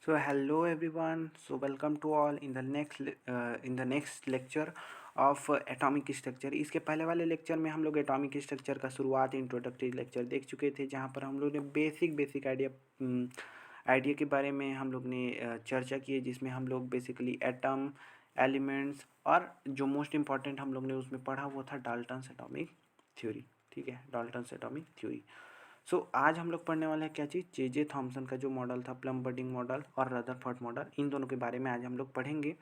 So hello everyone. So welcome to all in the next lecture of atomic structure. इसके पहले वाले lecture में हम लोग एटॉमिक स्ट्रक्चर का शुरुआत इंट्रोडक्टरी लेक्चर देख चुके थे, जहाँ पर हम लोग ने बेसिक आइडिया के बारे में हम लोग ने चर्चा की है, जिसमें हम लोग बेसिकली एटम, एलिमेंट्स और जो मोस्ट इम्पॉर्टेंट हम लोग ने उसमें पढ़ा वो था डाल्टन्स एटॉमिक थ्योरी। ठीक है, डाल्टन्स एटॉमिक थ्योरी। आज हम लोग पढ़ने वाले हैं क्या चीज़, जे थॉमसन का जो मॉडल था, प्लम बर्डिंग मॉडल और रदरफोर्ड मॉडल, इन दोनों के बारे में आज हम लोग पढ़ेंगे।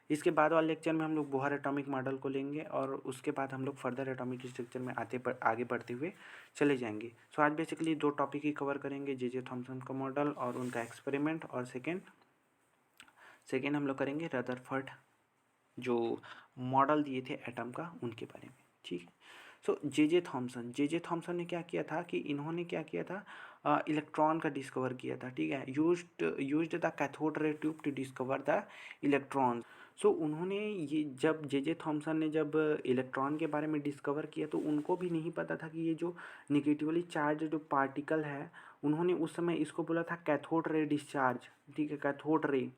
इसके बाद वाले लेक्चर में हम लोग बोहर एटॉमिक मॉडल को लेंगे और उसके बाद हम लोग फर्दर एटॉमिक स्ट्रक्चर में आगे बढ़ते हुए चले जाएंगे। आज बेसिकली दो टॉपिक ही कवर करेंगे, जे थॉमसन का मॉडल और उनका एक्सपेरिमेंट, और सेकेंड हम लोग करेंगे रदरफोर्ड जो मॉडल दिए थे एटम का, उनके बारे में। ठीक है। जे थॉमसन ने क्या किया था कि इन्होंने क्या किया था, इलेक्ट्रॉन का डिस्कवर किया था। ठीक है, used the cathode ray tube to discover the electron. उन्होंने ये जब जे थॉमसन ने जब इलेक्ट्रॉन के बारे में डिस्कवर किया, तो उनको भी नहीं पता था कि ये जो निगेटिवली चार्ज जो पार्टिकल है, उन्होंने उस समय इसको बोला था कैथोड रे डिस्चार्ज। ठीक है, कैथोड रे।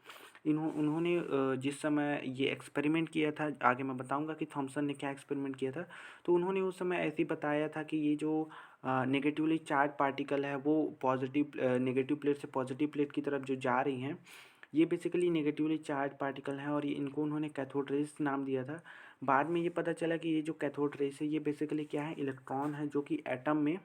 उन्होंने जिस समय ये एक्सपेरिमेंट किया था, आगे मैं बताऊंगा कि थॉमसन ने क्या एक्सपेरिमेंट किया था, तो उन्होंने उस समय ऐसे ही बताया था कि ये जो नेगेटिवली चार्ज पार्टिकल है वो नेगेटिव प्लेट से पॉजिटिव प्लेट की तरफ जो जा रही हैं, ये बेसिकली नेगेटिवली चार्ज पार्टिकल हैं, और ये इनको उन्होंने कैथोड रेज नाम दिया था। बाद में ये पता चला कि ये जो कैथोड रेज है, ये बेसिकली क्या है, इलेक्ट्रॉन है जो कि एटम में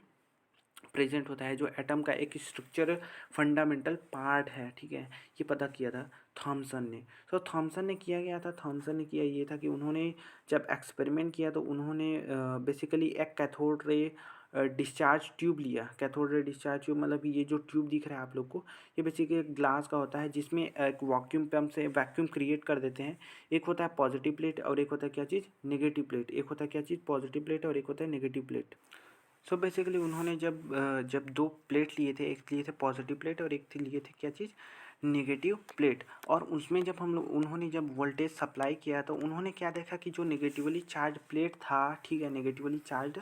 प्रेजेंट होता है, जो एटम का एक स्ट्रक्चर फंडामेंटल पार्ट है। ठीक है, ये पता किया था थॉमसन ने। थॉमसन ने किया गया था, थॉमसन ने किया ये था कि उन्होंने जब एक्सपेरिमेंट किया तो उन्होंने बेसिकली एक कैथोड रे डिस्चार्ज ट्यूब लिया। कैथोड रे डिस्चार्ज ट्यूब मतलब ये जो ट्यूब दिख रहा है आप लोग को, ये बेसिकली एक ग्लास का होता है, जिसमें एक वैक्यूम पंप से वैक्यूम क्रिएट कर देते हैं। एक होता है पॉजिटिव प्लेट और एक होता है क्या चीज़, नेगेटिव प्लेट। एक होता है क्या चीज़, पॉजिटिव प्लेट, और एक होता है नेगेटिव प्लेट। बेसिकली उन्होंने जब दो प्लेट लिए थे, एक लिए थे पॉजिटिव प्लेट और एक लिए थे क्या चीज़, नेगेटिव प्लेट। और उसमें जब उन्होंने जब वोल्टेज सप्लाई किया, तो उन्होंने क्या देखा कि जो नेगेटिवली चार्ज प्लेट था, ठीक है, नेगेटिवली चार्ज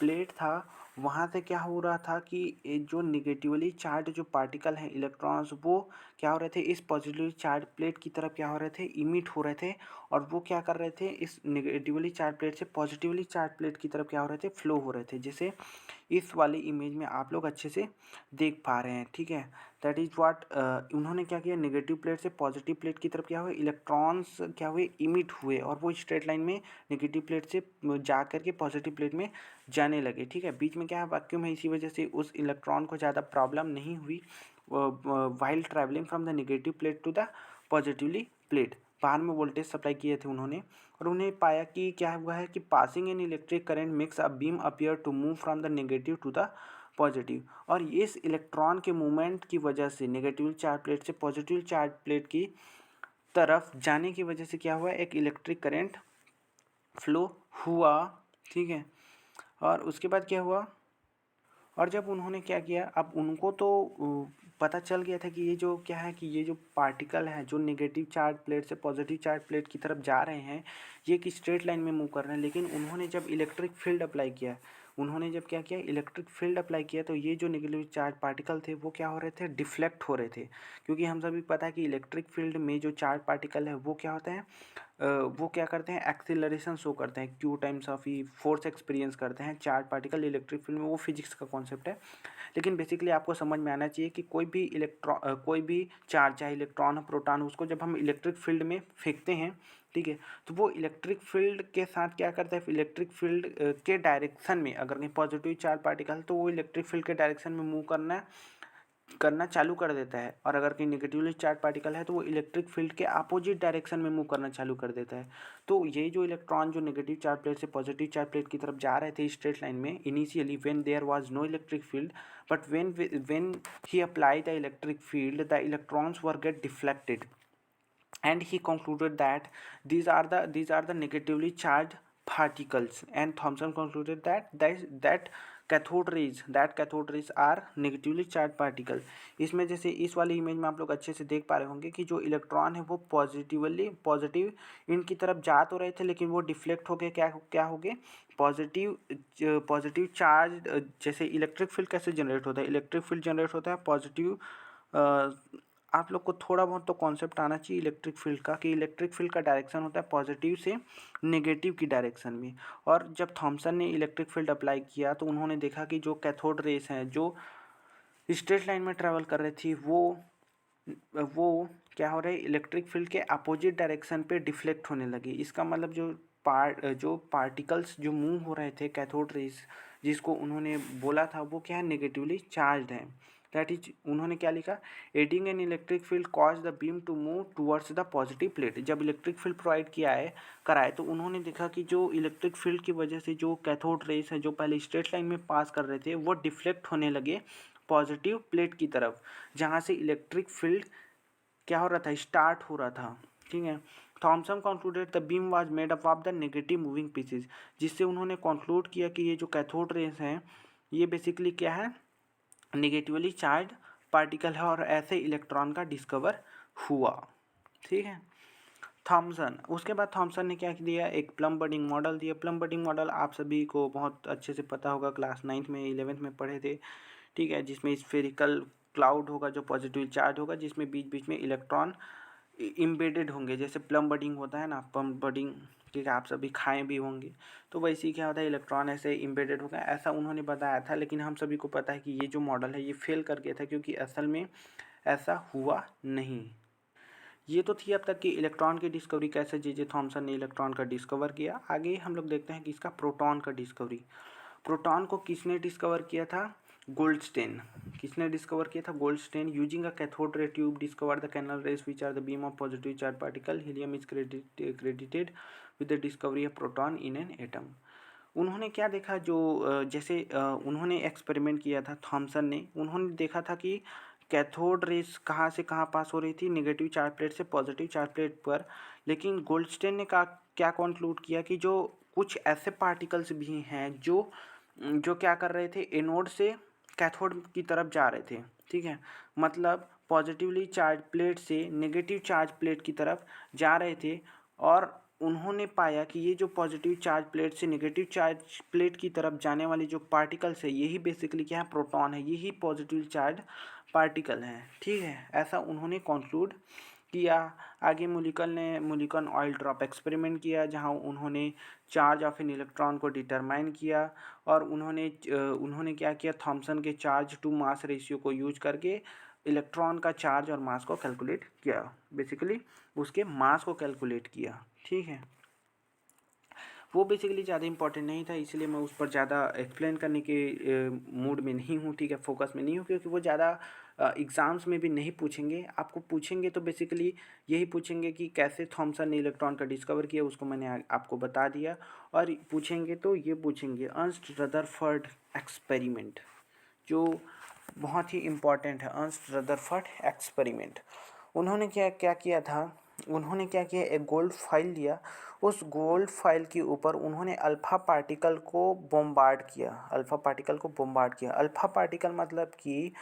प्लेट था, वहाँ से क्या हो रहा था कि ये जो नेगेटिवली चार्ज जो पार्टिकल हैं, इलेक्ट्रॉन्स, वो क्या हो रहे थे, इस पॉजिटिवली चार्ज प्लेट की तरफ क्या हो रहे थे, इमिट हो रहे थे। और वो क्या कर रहे थे, इस नेगेटिवली चार्ज प्लेट से पॉजिटिवली चार्ज प्लेट की तरफ क्या हो रहे थे, फ्लो हो रहे थे, जैसे इस वाली इमेज में आप लोग अच्छे से देख पा रहे हैं। ठीक है, दैट इज व्हाट उन्होंने क्या किया, नेगेटिव प्लेट से पॉजिटिव प्लेट की तरफ क्या हुए, इलेक्ट्रॉन्स क्या हुए, इमिट हुए, और वो स्ट्रेट लाइन में नेगेटिव प्लेट से जा करके पॉजिटिव प्लेट में जाने लगे। ठीक है, बीच में क्या है, वैक्यूम है, इसी वजह से उस इलेक्ट्रॉन को ज़्यादा प्रॉब्लम नहीं हुई while travelling from the negative plate to the positively plate. बाहर में वोल्टेज सप्लाई किए थे उन्होंने, और उन्हें पाया कि क्या हुआ है कि passing in electric current makes a beam appear to move from the negative to the positive. और इस इलेक्ट्रॉन के मूवमेंट की वजह से नेगेटिव चार्ज प्लेट से पॉजिटिव चार्ज प्लेट की तरफ जाने की वजह से क्या हुआ, एक इलेक्ट्रिक करंट फ्लो हुआ। ठीक है, और उसके बाद क्या हुआ, और जब उन्होंने क्या किया, अब उनको तो पता चल गया था कि ये जो क्या है, कि ये जो पार्टिकल है जो नेगेटिव चार्ज प्लेट से पॉजिटिव चार्ज प्लेट की तरफ जा रहे हैं, ये एक स्ट्रेट लाइन में मूव कर रहे हैं। लेकिन उन्होंने जब इलेक्ट्रिक फील्ड अप्लाई किया, उन्होंने जब क्या किया, इलेक्ट्रिक फील्ड अप्लाई किया, तो ये जो नेगेटिव चार्ज पार्टिकल थे वो क्या हो रहे थे, डिफ्लेक्ट हो रहे थे। क्योंकि हम सभी पता है कि इलेक्ट्रिक फील्ड में जो चार्ज पार्टिकल है वो क्या होते हैं, वो क्या करते हैं, एक्सीलरेशन शो करते हैं, Q times of E force experience करते हैं चार्ज पार्टिकल इलेक्ट्रिक फील्ड में। वो फिजिक्स का कॉन्सेप्ट है, लेकिन बेसिकली आपको समझ में आना चाहिए कि कोई भी चार्ज, चाहे इलेक्ट्रॉन हो, प्रोटॉन हो, उसको जब हम इलेक्ट्रिक फील्ड में फेंकते हैं, ठीक है, तो वो इलेक्ट्रिक फील्ड के साथ क्या करता है, इलेक्ट्रिक फील्ड के डायरेक्शन में, अगर कहीं पॉजिटिव चार्ज पार्टिकल, तो वो इलेक्ट्रिक फील्ड के डायरेक्शन में मूव करना चालू कर देता है, और अगर कहीं नेगेटिवली चार्ज पार्टिकल है तो वो इलेक्ट्रिक फील्ड के अपोजिट डायरेक्शन में मूव करना चालू कर देता है। तो ये जो इलेक्ट्रॉन जो नेगेटिव चार्ज प्लेट से पॉजिटिव चार्ज प्लेट की तरफ जा रहे थे स्ट्रेट लाइन में, initially when there was no electric field, but when he apply the electric field, the electrons were get deflected, and he concluded that these are the negatively charged particles, and Thomson concluded that cathode rays are negatively charged particle। इसमें जैसे इस वाली image में आप लोग अच्छे से देख पा रहे होंगे कि जो इलेक्ट्रॉन है वो पॉजिटिव इनकी तरफ जा तो रहे थे, लेकिन वो डिफ्लेक्ट हो गए, क्या हो गए, पॉजिटिव चार्ज। जैसे इलेक्ट्रिक फील्ड कैसे जनरेट होता है, इलेक्ट्रिक फील्ड जनरेट होता है पॉजिटिव आप लोग को थोड़ा बहुत तो कॉन्सेप्ट आना चाहिए इलेक्ट्रिक फील्ड का, कि इलेक्ट्रिक फील्ड का डायरेक्शन होता है पॉजिटिव से नेगेटिव की डायरेक्शन में। और जब थॉमसन ने इलेक्ट्रिक फील्ड अप्लाई किया तो उन्होंने देखा कि जो कैथोड रेस हैं जो स्ट्रेट लाइन में ट्रेवल कर रही थी वो क्या हो रहा है, इलेक्ट्रिक फील्ड के अपोजिट डायरेक्शन पे डिफ्लेक्ट होने लगी। इसका मतलब जो पार्टिकल्स जो मूव हो रहे थे कैथोड रेस जिसको उन्होंने बोला था वो क्या है, नेगेटिवली चार्ज है। दैट इज उन्होंने क्या लिखा, adding an electric field cause the beam to move towards the positive plate. जब इलेक्ट्रिक फील्ड प्रोवाइड किया है कराए तो उन्होंने देखा कि जो इलेक्ट्रिक फील्ड की वजह से जो कैथोड रेस है जो पहले स्ट्रेट लाइन में पास कर रहे थे वो डिफ्लेक्ट होने लगे पॉजिटिव प्लेट की तरफ, जहाँ से इलेक्ट्रिक फील्ड क्या हो रहा था, स्टार्ट हो रहा था। ठीक है, Thomson concluded the beam was made up of the negative moving pieces, जिससे उन्होंने कंक्लूड किया कि ये जो कैथोड रेस हैं ये बेसिकली क्या है, नेगेटिवली चार्ज पार्टिकल है और ऐसे इलेक्ट्रॉन का डिस्कवर हुआ। ठीक है, थॉमसन, उसके बाद थॉमसन ने क्या दिया, एक प्लम बडिंग मॉडल दिया। प्लम बडिंग मॉडल आप सभी को बहुत अच्छे से पता होगा, क्लास 9th में 11th में पढ़े थे। ठीक है, जिसमें स्फेरिकल क्लाउड होगा जो पॉजिटिव चार्ज होगा, जिसमें बीच बीच में इलेक्ट्रॉन इम्बेडेड होंगे, जैसे प्लम बडिंग होता है ना, प्लम बडिंग, ठीक है, आप सभी खाए भी होंगे। तो वैसे ही क्या होता है, इलेक्ट्रॉन ऐसे इम्बेडेड होगा, ऐसा उन्होंने बताया था। लेकिन हम सभी को पता है कि ये जो मॉडल है ये फेल कर गया था, क्योंकि असल में ऐसा हुआ नहीं। ये तो थी अब तक कि इलेक्ट्रॉन की डिस्कवरी कैसे जे थॉमसन ने इलेक्ट्रॉन का डिस्कवर किया। आगे हम लोग देखते हैं कि इसका प्रोटॉन का डिस्कवरी। प्रोटॉन को किसने डिस्कवर किया था, गोल्डस्टेन। किसने डिस्कवर किया था, Goldstein. Using a cathode ray tube discover the canal rays which are the beam of positive charge particle. Helium is credited with the discovery of proton in an atom. उन्होंने क्या देखा, जो जैसे उन्होंने experiment किया था थॉमसन ने, उन्होंने देखा था कि कैथोड रेस कहाँ से कहाँ पास हो रही थी, नेगेटिव चार्ज प्लेट से पॉजिटिव चार्ज प्लेट पर। लेकिन गोल्डस्टेन ने क्या कंक्लूड किया कि जो कुछ ऐसे पार्टिकल्स भी हैं जो जो क्या कर रहे थे, एनोड से कैथोड की तरफ जा रहे थे। ठीक है, मतलब पॉजिटिवली चार्ज प्लेट से नेगेटिव चार्ज प्लेट की तरफ जा रहे थे। और उन्होंने पाया कि ये जो पॉजिटिव चार्ज प्लेट से नेगेटिव चार्ज प्लेट की तरफ जाने वाली जो पार्टिकल्स है यही बेसिकली क्या है, प्रोटॉन है, यही पॉजिटिव चार्ज पार्टिकल हैं। ठीक है, ऐसा उन्होंने कंक्लूड किया। आगे मुलिकन ऑयल ड्रॉप एक्सपेरिमेंट किया, जहां उन्होंने चार्ज ऑफ एन इलेक्ट्रॉन को डिटरमाइन किया। और उन्होंने क्या किया, थॉमसन के चार्ज टू मास रेशियो को यूज करके इलेक्ट्रॉन का चार्ज और मास को कैलकुलेट किया। बेसिकली उसके मास को कैलकुलेट किया। ठीक है, वो बेसिकली ज़्यादा इंपॉर्टेंट नहीं था, इसलिए मैं उस पर ज़्यादा एक्सप्लेन करने के मूड में नहीं हूँ। ठीक है, फोकस में नहीं हूँ, क्योंकि वो ज़्यादा एग्ज़ाम्स में भी नहीं पूछेंगे। आपको पूछेंगे तो बेसिकली यही पूछेंगे कि कैसे थॉमसन ने इलेक्ट्रॉन का डिस्कवर किया, उसको मैंने आपको बता दिया। और पूछेंगे तो ये पूछेंगे अर्नस्ट रदरफर्ड एक्सपेरिमेंट, जो बहुत ही इम्पॉर्टेंट है। अर्नस्ट रदरफर्ड एक्सपेरिमेंट, उन्होंने क्या क्या किया था, उन्होंने क्या किया, एक गोल्ड फाइल लिया। उस गोल्ड फाइल के ऊपर उन्होंने अल्फ़ा पार्टिकल को बोम्बार्ड किया। अल्फ़ा पार्टिकल को बोम्बार्ड किया। अल्फ़ा पार्टिकल मतलब कि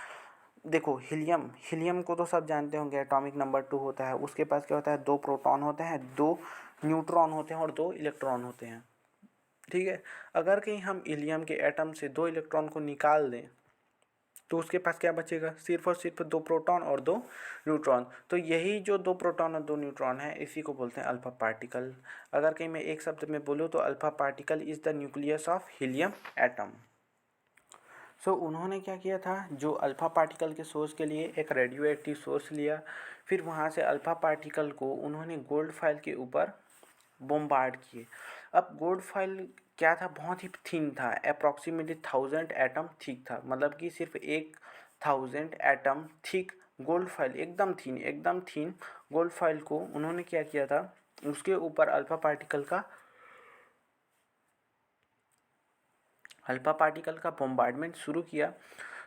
देखो, हीलियम को तो सब जानते होंगे, एटॉमिक नंबर 2 होता है। उसके पास क्या होता है, 2 प्रोटॉन होते हैं, 2 न्यूट्रॉन होते हैं और 2 इलेक्ट्रॉन होते हैं। ठीक है, अगर कहीं हम हीलियम के एटम से 2 इलेक्ट्रॉन को निकाल दें तो उसके पास क्या बचेगा, सिर्फ और सिर्फ 2 प्रोटॉन और 2 न्यूट्रॉन। तो यही जो 2 प्रोटॉन और 2 न्यूट्रॉन है इसी को बोलते हैं अल्फा पार्टिकल। अगर कहीं मैं एक शब्द में बोलूँ तो alpha particle is the nucleus of helium atom. So उन्होंने क्या किया था, जो अल्फ़ा पार्टिकल के सोर्स के लिए एक रेडियो एक्टिव सोर्स लिया। फिर वहाँ से अल्फ़ा पार्टिकल को उन्होंने गोल्ड फाइल के ऊपर बोम्बार्ड किए। अब गोल्ड फाइल क्या था, बहुत ही थिन था, अप्रॉक्सीमेटली 1000 एटम थिक था। मतलब कि सिर्फ 1000 एटम थिक गोल्ड फाइल, एकदम थीन गोल्ड फाइल को उन्होंने क्या किया था, उसके ऊपर अल्फा पार्टिकल का बॉम्बार्डमेंट शुरू किया।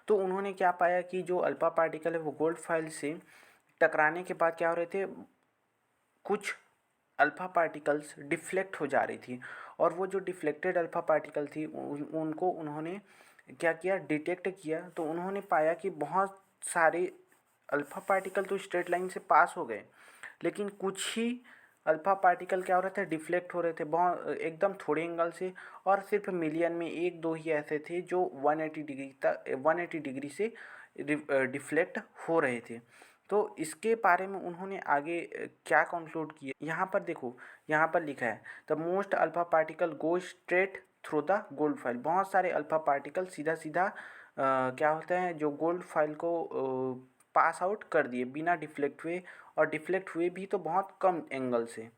तो उन्होंने क्या पाया कि जो अल्फा पार्टिकल है वो गोल्ड फाइल से टकराने के बाद क्या हो रहे थे, कुछ अल्फ़ा पार्टिकल्स डिफ्लेक्ट हो जा रही थी। और वो जो डिफ्लेक्टेड अल्फ़ा पार्टिकल थी उनको उन्होंने क्या किया, डिटेक्ट किया। तो उन्होंने पाया कि बहुत सारे अल्फ़ा पार्टिकल तो स्ट्रेट लाइन से पास हो गए, लेकिन कुछ ही अल्फ़ा पार्टिकल क्या हो रहे थे, डिफ्लेक्ट हो रहे थे बहुत एकदम थोड़े एंगल से। और सिर्फ मिलियन में 1-2 ही ऐसे थे जो 180 डिग्री से डिफ्लेक्ट हो रहे थे। तो इसके बारे में उन्होंने आगे क्या कंक्लूड किया, यहाँ पर देखो, यहाँ पर लिखा है the most alpha particle go straight through the gold file. बहुत सारे अल्फा पार्टिकल सीधा सीधा क्या होते हैं, जो गोल्ड फाइल को पास आउट कर दिए बिना डिफ्लेक्ट हुए, और डिफ्लेक्ट हुए भी तो बहुत कम एंगल से।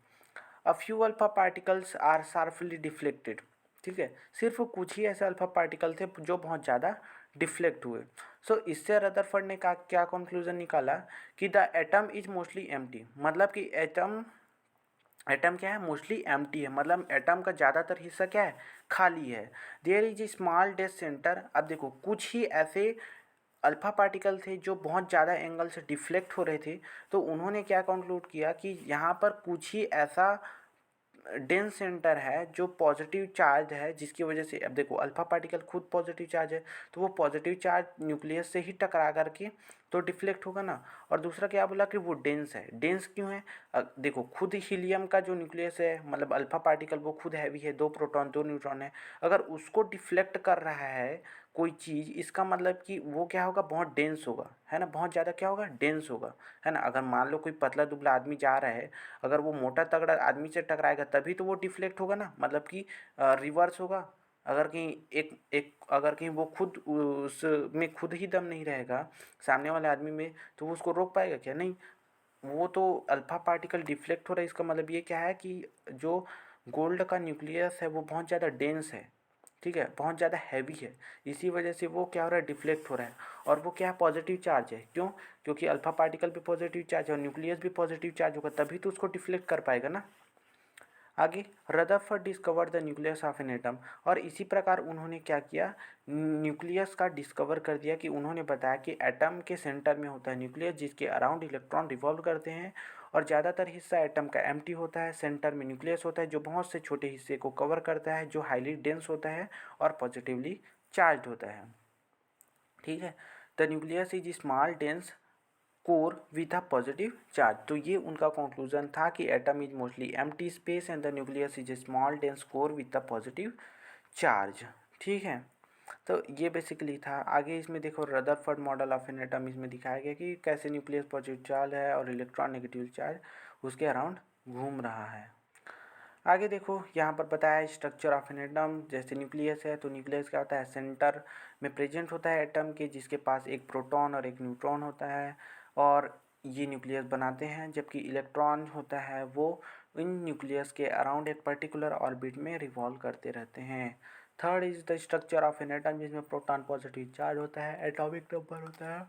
A few alpha particles are sharply deflected, ठीक है, सिर्फ कुछ ही ऐसे अल्फा पार्टिकल थे जो बहुत ज़्यादा डिफ्लेक्ट हुए। सो इससे रदरफोर्ड ने क्या कंक्लूजन निकाला कि the atom is mostly empty, मतलब कि एटम क्या है, मोस्टली एम्प्टी है, मतलब एटम का ज़्यादातर हिस्सा क्या है, खाली है। There is a small death center. अब देखो कुछ ही ऐसे अल्फा पार्टिकल थे जो बहुत ज़्यादा एंगल से डिफ्लेक्ट हो रहे थे, तो उन्होंने क्या कंक्लूड किया कि यहाँ पर कुछ ही ऐसा डेंस सेंटर है जो पॉजिटिव चार्ज है, जिसकी वजह से अब देखो अल्फा पार्टिकल खुद पॉजिटिव चार्ज है, तो वो पॉजिटिव चार्ज न्यूक्लियस से ही टकरा करके तो डिफ्लेक्ट होगा ना। और दूसरा क्या बोला कि वो डेंस है। डेंस क्यों है, देखो खुद हीलियम का जो न्यूक्लियस है, मतलब अल्फा पार्टिकल, वो खुद हैवी है, 2 प्रोटॉन 2 न्यूट्रॉन है। अगर उसको डिफ्लेक्ट कर रहा है कोई चीज़, इसका मतलब कि वो क्या होगा, बहुत डेंस होगा, है ना, बहुत ज़्यादा क्या होगा, डेंस होगा, है ना। अगर मान लो कोई पतला दुबला आदमी जा रहा है, अगर वो मोटा तगड़ा आदमी से टकराएगा तभी तो वो डिफ्लेक्ट होगा ना, मतलब कि रिवर्स होगा। अगर कहीं अगर कहीं वो खुद उसमें खुद ही दम नहीं रहेगा सामने वाले आदमी में, तो वो उसको रोक पाएगा क्या, नहीं। वो तो अल्फा पार्टिकल डिफ्लेक्ट हो रहा है, इसका मतलब ये क्या है कि जो गोल्ड का न्यूक्लियस है वो बहुत ज़्यादा डेंस है, ठीक है, बहुत ज़्यादा हैवी है, इसी वजह से वो क्या हो रहा है, डिफ्लेक्ट हो रहा है। और वो क्या है, पॉजिटिव चार्ज है, क्यों, क्योंकि अल्फा पार्टिकल भी पॉजिटिव चार्ज है और न्यूक्लियस भी पॉजिटिव चार्ज होगा, तभी तो उसको डिफ्लेक्ट कर पाएगा ना। आगे Rutherford discover the nucleus of an atom, और इसी प्रकार उन्होंने क्या किया, न्यूक्लियस का डिस्कवर कर दिया कि उन्होंने बताया कि एटम के सेंटर में होता है न्यूक्लियस, जिसके अराउंड इलेक्ट्रॉन रिवॉल्व करते हैं, और ज़्यादातर हिस्सा एटम का एम्प्टी होता है। सेंटर में न्यूक्लियस होता है जो बहुत से छोटे हिस्से को कवर करता है, जो हाईली डेंस होता है और पॉजिटिवली चार्ज होता है, ठीक है। The nucleus is small dense core with a positive charge. तो ये उनका कंक्लूजन था कि atom is mostly empty space and the nucleus is a small dense core with a positive charge, ठीक है। तो ये बेसिकली था। आगे इसमें देखो Rutherford model of an atom, इसमें दिखाया गया कि कैसे न्यूक्लियस पॉजिटिव चार्ज है और इलेक्ट्रॉन नेगेटिव चार्ज उसके अराउंड घूम रहा है। आगे देखो यहाँ पर बताया स्ट्रक्चर ऑफ एन एटम। जैसे न्यूक्लियस है, तो न्यूक्लियस क्या होता है, सेंटर में प्रेजेंट होता है एटम के, जिसके पास एक प्रोटॉन और एक न्यूट्रॉन होता है, और ये न्यूक्लियस बनाते हैं। जबकि इलेक्ट्रॉन होता है वो इन न्यूक्लियस के अराउंड एक पर्टिकुलर ऑर्बिट में रिवॉल्व करते रहते हैं। Third is the structure of an atom, जिसमें प्रोटॉन पॉजिटिव चार्ज होता है, एटॉमिक नंबर होता है,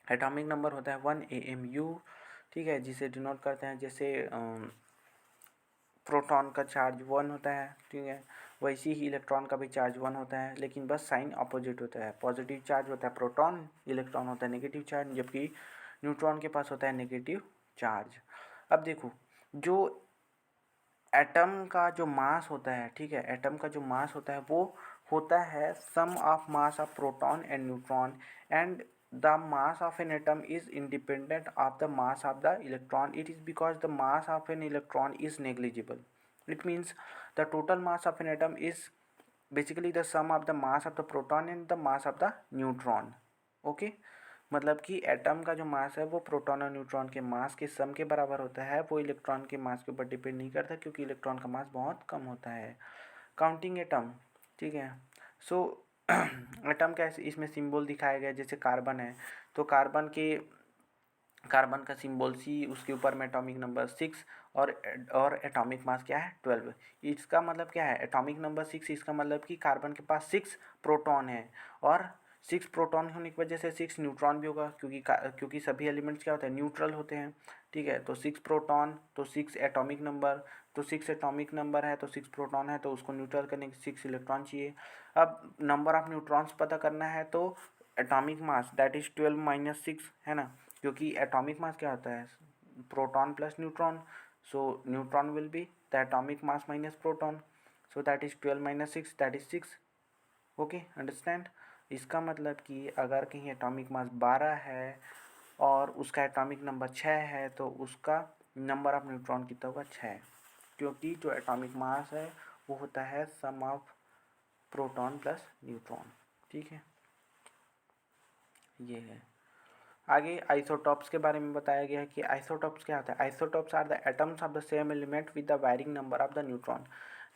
एटॉमिक नंबर होता है 1 AMU, ठीक है, जिसे डिनोट करते हैं, जैसे प्रोटॉन का चार्ज 1 होता है, ठीक है, वैसे ही इलेक्ट्रॉन का भी चार्ज 1 होता है, लेकिन बस साइन अपोजिट होता है। पॉजिटिव चार्ज होता है प्रोटॉन, इलेक्ट्रॉन होता है नेगेटिव चार्ज, जबकि न्यूट्रॉन के पास होता है नेगेटिव चार्ज। अब देखो जो एटम का जो मास होता है, ठीक है, एटम का जो मास होता है वो होता है sum of mass of proton and neutron, and the mass of an atom is independent of the mass of the electron. It is because the mass of an electron is negligible. It means the total mass of an atom is basically the sum of the mass of the proton and the mass of the neutron. Okay, मतलब कि atom का जो मास है वो proton और neutron के मास के सम के बराबर होता है, वो इलेक्ट्रॉन के मास के ऊपर डिपेंड नहीं करता, क्योंकि इलेक्ट्रॉन का मास बहुत कम होता है। काउंटिंग एटम, ठीक है। सो एटम का इसमें सिंबल दिखाया गया, जैसे कार्बन है, तो कार्बन का सिंबल सी, उसके ऊपर में एटॉमिक नंबर 6, और एटॉमिक मास क्या है 12। इसका मतलब क्या है, एटॉमिक नंबर 6, इसका मतलब कि कार्बन के पास 6 प्रोटॉन है, और 6 प्रोटॉन होने की वजह से 6 न्यूट्रॉन भी होगा, क्योंकि सभी एलिमेंट्स क्या होते हैं, न्यूट्रल होते हैं, ठीक है। तो 6 प्रोटॉन, तो 6 एटॉमिक नंबर, तो 6 एटॉमिक नंबर है तो 6 प्रोटॉन है, तो उसको न्यूट्रल करने के 6 इलेक्ट्रॉन चाहिए। अब नंबर ऑफ न्यूट्रॉन्स पता करना है, तो atomic mass that is 12 minus 6, है ना, क्योंकि एटॉमिक मास क्या होता है, proton plus neutron, so neutron will be the atomic mass minus proton, so that is 12 minus 6, that is 6। Okay, understand. इसका मतलब कि अगर कहीं एटॉमिक मास 12 है और उसका एटॉमिक नंबर 6 है, तो उसका नंबर ऑफ न्यूट्रॉन कितना होगा, 6, क्योंकि जो एटॉमिक मास है वो होता है sum of proton plus neutron, ठीक है। ये है। आगे आइसोटॉप्स के बारे में बताया गया है कि आइसोटॉप्स क्या होता है। Isotopes are the atoms of the same element with the varying number of the neutron.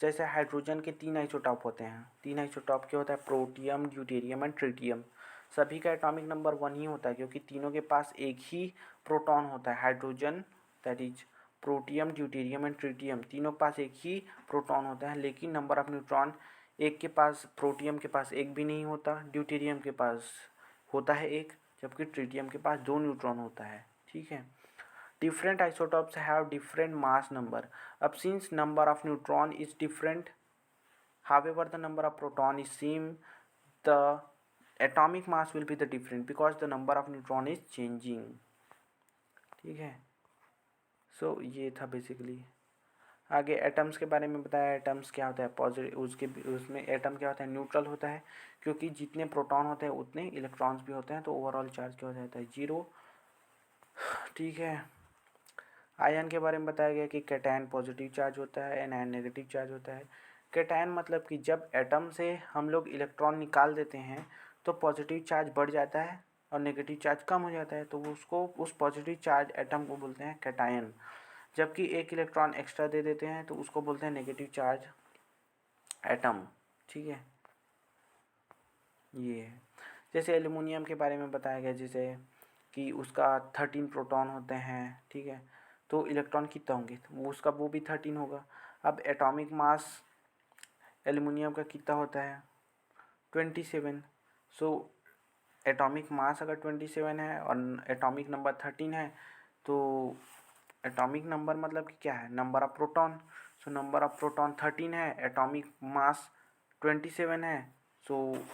जैसे हाइड्रोजन के 3 आइसोटॉप होते हैं। 3 आइसोटॉप क्या होता है, प्रोटियम, ड्यूटेरियम एंड ट्रिटियम। सभी का एटॉमिक नंबर 1 ही होता है क्योंकि तीनों के पास एक ही प्रोटॉन होता है। Hydrogen that is protium, deuterium and tritium, तीनों के पास एक ही प्रोटॉन होता है, लेकिन नंबर ऑफ न्यूट्रॉन एक के पास, प्रोटियम के पास एक भी नहीं होता, ड्यूटेरियम के पास होता है एक, जबकि ट्रिटियम के पास 2 न्यूट्रॉन होता है। ठीक है। Different isotopes have different mass number. अब since number of neutron is different, however the number of proton is same, the atomic mass will be the different because the number of neutron is changing। ठीक है। सो ये था basically. आगे atoms के बारे में बताया। एटम्स क्या होता है, पॉजिटिव, उसके उसमें एटम क्या होता है, न्यूट्रल होता है क्योंकि जितने प्रोटॉन होते हैं उतने इलेक्ट्रॉन्स भी होते हैं, तो ओवरऑल चार्ज क्या हो जाता है, 0। ठीक है। आयन के बारे में बताया गया कि कैटायन पॉजिटिव चार्ज होता है, एनायन नेगेटिव चार्ज होता है। कैटायन मतलब कि जब एटम से हम लोग इलेक्ट्रॉन निकाल देते हैं तो पॉजिटिव चार्ज बढ़ जाता है और नेगेटिव चार्ज कम हो जाता है, तो उसको, उस पॉजिटिव चार्ज एटम को बोलते हैं कैटायन। जबकि एक इलेक्ट्रॉन एक्स्ट्रा दे देते हैं तो उसको बोलते हैं नेगेटिव चार्ज एटम। ठीक है। ये है। जैसे एल्युमिनियम के बारे में बताया गया, जैसे कि उसका 13 प्रोटॉन होते हैं। ठीक है। तो इलेक्ट्रॉन कितना होंगे, तो वो उसका वो भी 13 होगा। अब एटॉमिक मास एल्युमिनियम का कितना होता है, 27। सो एटॉमिक मास अगर 27 है और एटॉमिक नंबर 13 है, तो एटॉमिक नंबर मतलब कि क्या है, number of proton. So number of proton 13 है, एटॉमिक मास 27 है, so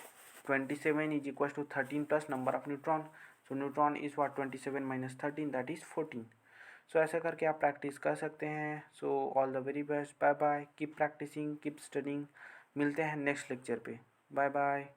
27 is equal to 13 plus number of neutron. So neutron is what, 27 minus 13 that is 14। So ऐसा करके आप प्रैक्टिस कर सकते हैं। So all the very best, bye bye, keep practicing, keep studying. मिलते हैं नेक्स्ट लेक्चर पे। Bye bye.